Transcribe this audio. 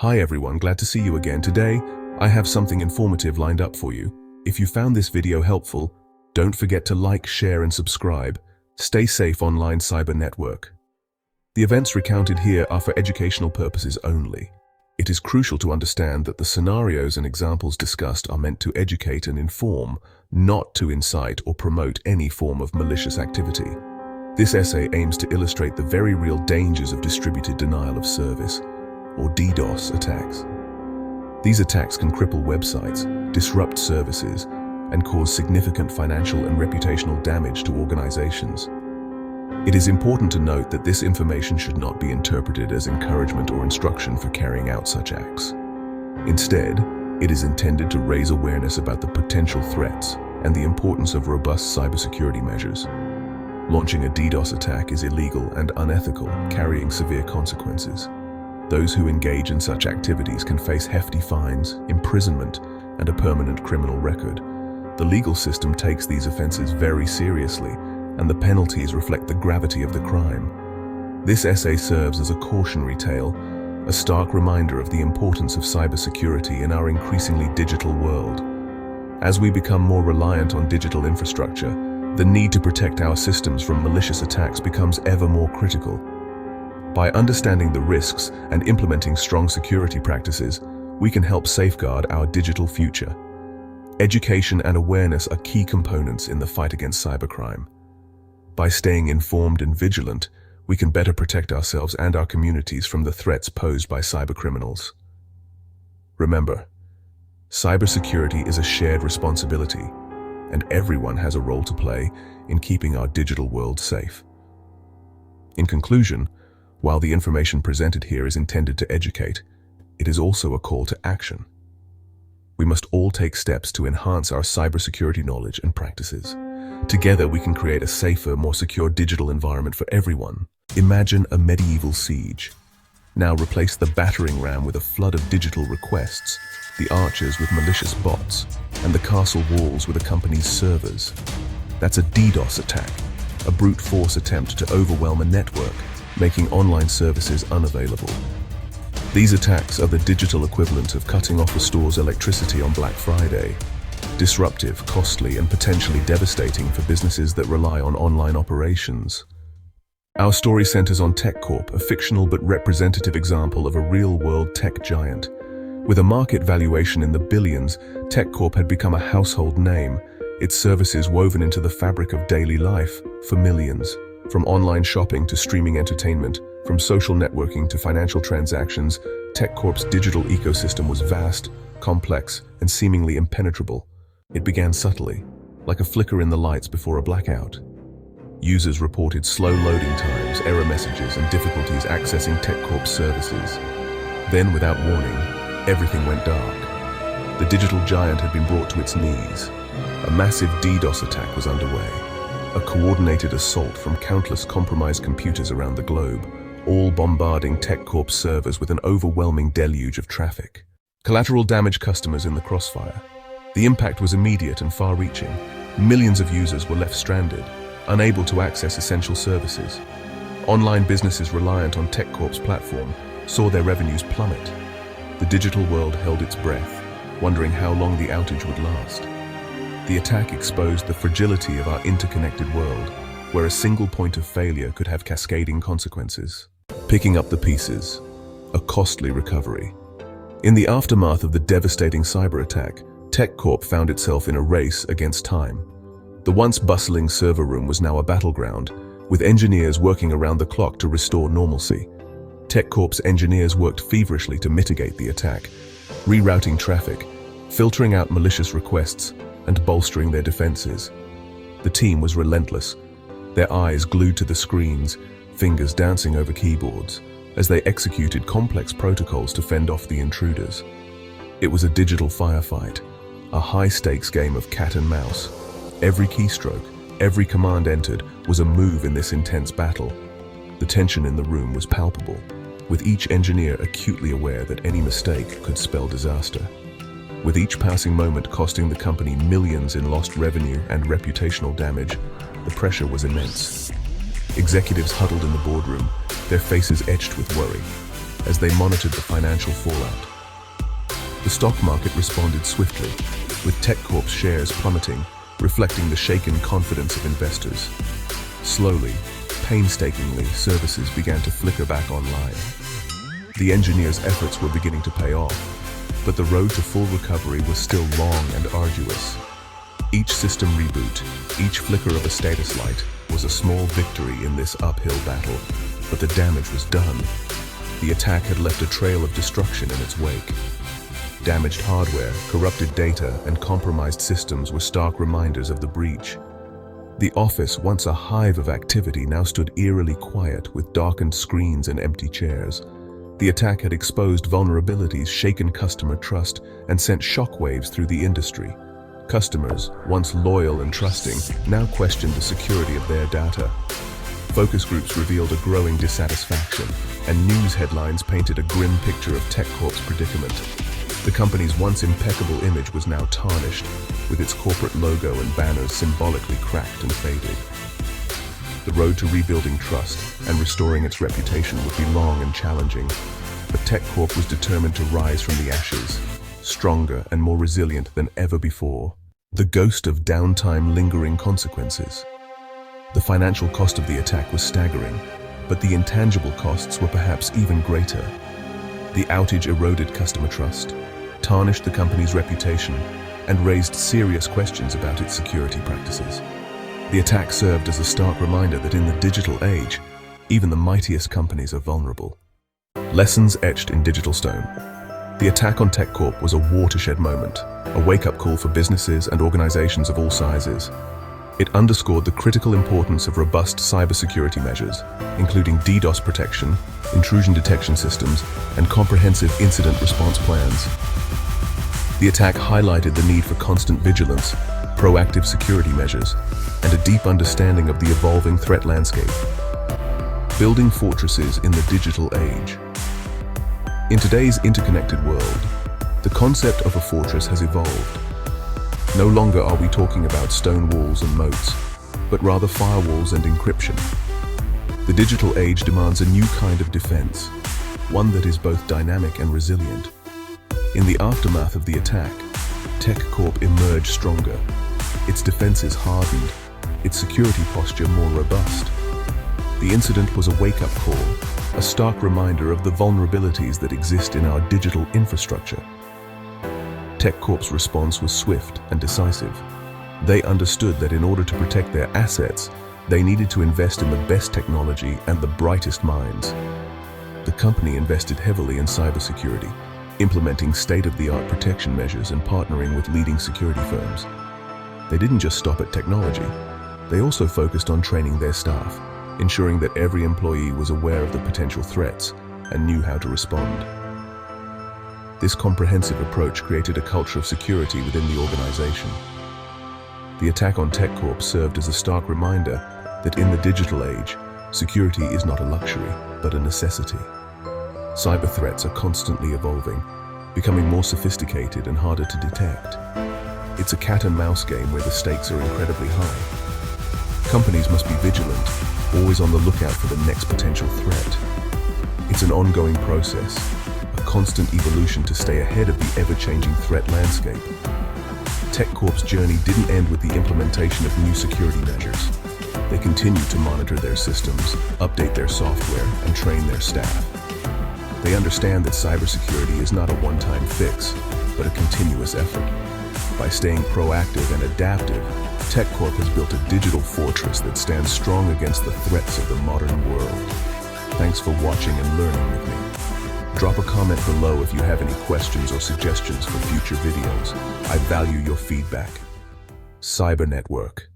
Hi everyone, glad to see you again. Today, I have something informative lined up for you. If you found this video helpful, don't forget to like, share and subscribe. Stay safe online cyber network. The events recounted here are for educational purposes only. It is crucial to understand that the scenarios and examples discussed are meant to educate and inform, not to incite or promote any form of malicious activity. This essay aims to illustrate the very real dangers of distributed denial of service, or DDoS attacks. These attacks can cripple websites, disrupt services, and cause significant financial and reputational damage to organizations. It is important to note that this information should not be interpreted as encouragement or instruction for carrying out such acts. Instead, it is intended to raise awareness about the potential threats and the importance of robust cybersecurity measures. Launching a DDoS attack is illegal and unethical, carrying severe consequences. Those who engage in such activities can face hefty fines, imprisonment, and a permanent criminal record. The legal system takes these offenses very seriously, and the penalties reflect the gravity of the crime. This essay serves as a cautionary tale, a stark reminder of the importance of cybersecurity in our increasingly digital world. As we become more reliant on digital infrastructure, the need to protect our systems from malicious attacks becomes ever more critical. By understanding the risks and implementing strong security practices, we can help safeguard our digital future. Education and awareness are key components in the fight against cybercrime. By staying informed and vigilant, we can better protect ourselves and our communities from the threats posed by cybercriminals. Remember, cybersecurity is a shared responsibility, and everyone has a role to play in keeping our digital world safe. In conclusion, while the information presented here is intended to educate, it is also a call to action. We must all take steps to enhance our cybersecurity knowledge and practices. Together, we can create a safer, more secure digital environment for everyone. Imagine a medieval siege. Now replace the battering ram with a flood of digital requests, the archers with malicious bots, and the castle walls with a company's servers. That's a DDoS attack, a brute force attempt to overwhelm a network, making online services unavailable. These attacks are the digital equivalent of cutting off a store's electricity on Black Friday. Disruptive, costly, and potentially devastating for businesses that rely on online operations. Our story centers on TechCorp, a fictional but representative example of a real-world tech giant. With a market valuation in the billions, TechCorp had become a household name, its services woven into the fabric of daily life for millions. From online shopping to streaming entertainment, from social networking to financial transactions, TechCorp's digital ecosystem was vast, complex, and seemingly impenetrable. It began subtly, like a flicker in the lights before a blackout. Users reported slow loading times, error messages, and difficulties accessing TechCorp's services. Then, without warning, everything went dark. The digital giant had been brought to its knees. A massive DDoS attack was underway. A coordinated assault from countless compromised computers around the globe, all bombarding TechCorp's servers with an overwhelming deluge of traffic. Collateral damage customers in the crossfire. The impact was immediate and far-reaching. Millions of users were left stranded, unable to access essential services. Online businesses reliant on TechCorp's platform saw their revenues plummet. The digital world held its breath, wondering how long the outage would last. The attack exposed the fragility of our interconnected world, where a single point of failure could have cascading consequences. Picking up the pieces, a costly recovery. In the aftermath of the devastating cyber attack, TechCorp found itself in a race against time. The once bustling server room was now a battleground, with engineers working around the clock to restore normalcy. TechCorp's engineers worked feverishly to mitigate the attack, rerouting traffic, filtering out malicious requests, and bolstering their defenses. The team was relentless, their eyes glued to the screens, fingers dancing over keyboards, as they executed complex protocols to fend off the intruders. It was a digital firefight, a high-stakes game of cat and mouse. Every keystroke, every command entered was a move in this intense battle. The tension in the room was palpable, with each engineer acutely aware that any mistake could spell disaster. With each passing moment costing the company millions in lost revenue and reputational damage, the pressure was immense. Executives huddled in the boardroom, their faces etched with worry. as they monitored the financial fallout. The stock market responded swiftly, with TechCorp's shares plummeting, reflecting the shaken confidence of investors. Slowly, painstakingly, services began to flicker back online. The engineers' efforts were beginning to pay off, but the road to full recovery was still long and arduous. Each system reboot, each flicker of a status light, was a small victory in this uphill battle, but the damage was done. The attack had left a trail of destruction in its wake. Damaged hardware, corrupted data, and compromised systems were stark reminders of the breach. The office, once a hive of activity, now stood eerily quiet with darkened screens and empty chairs. The attack had exposed vulnerabilities, shaken customer trust, and sent shockwaves through the industry. Customers, once loyal and trusting, now questioned the security of their data. Focus groups revealed a growing dissatisfaction, and news headlines painted a grim picture of TechCorp's predicament. The company's once impeccable image was now tarnished, with its corporate logo and banners symbolically cracked and faded. The road to rebuilding trust and restoring its reputation would be long and challenging, but TechCorp was determined to rise from the ashes, stronger and more resilient than ever before. The ghost of downtime lingering consequences. The financial cost of the attack was staggering, but the intangible costs were perhaps even greater. The outage eroded customer trust, tarnished the company's reputation, and raised serious questions about its security practices. The attack served as a stark reminder that in the digital age, even the mightiest companies are vulnerable. Lessons etched in digital stone. The attack on TechCorp was a watershed moment, a wake-up call for businesses and organizations of all sizes. It underscored the critical importance of robust cybersecurity measures, including DDoS protection, intrusion detection systems, and comprehensive incident response plans. The attack highlighted the need for constant vigilance, proactive security measures, and a deep understanding of the evolving threat landscape. Building fortresses in the digital age. In today's interconnected world, the concept of a fortress has evolved. No longer are we talking about stone walls and moats, but rather firewalls and encryption. The digital age demands a new kind of defense, one that is both dynamic and resilient. In the aftermath of the attack, TechCorp emerged stronger. Its defenses hardened, its security posture more robust. The incident was a wake-up call, a stark reminder of the vulnerabilities that exist in our digital infrastructure. TechCorp's response was swift and decisive. They understood that in order to protect their assets, they needed to invest in the best technology and the brightest minds. The company invested heavily in cybersecurity, implementing state-of-the-art protection measures and partnering with leading security firms. They didn't just stop at technology. They also focused on training their staff, ensuring that every employee was aware of the potential threats and knew how to respond. This comprehensive approach created a culture of security within the organization. The attack on TechCorp served as a stark reminder that in the digital age, security is not a luxury, but a necessity. Cyber threats are constantly evolving, becoming more sophisticated and harder to detect. It's a cat-and-mouse game where the stakes are incredibly high. Companies must be vigilant, always on the lookout for the next potential threat. It's an ongoing process, a constant evolution to stay ahead of the ever-changing threat landscape. TechCorp's journey didn't end with the implementation of new security measures. They continued to monitor their systems, update their software, and train their staff. They understand that cybersecurity is not a one-time fix, but a continuous effort. By staying proactive and adaptive, TechCorp has built a digital fortress that stands strong against the threats of the modern world. Thanks for watching and learning with me. Drop a comment below if you have any questions or suggestions for future videos. I value your feedback. Cyber Network.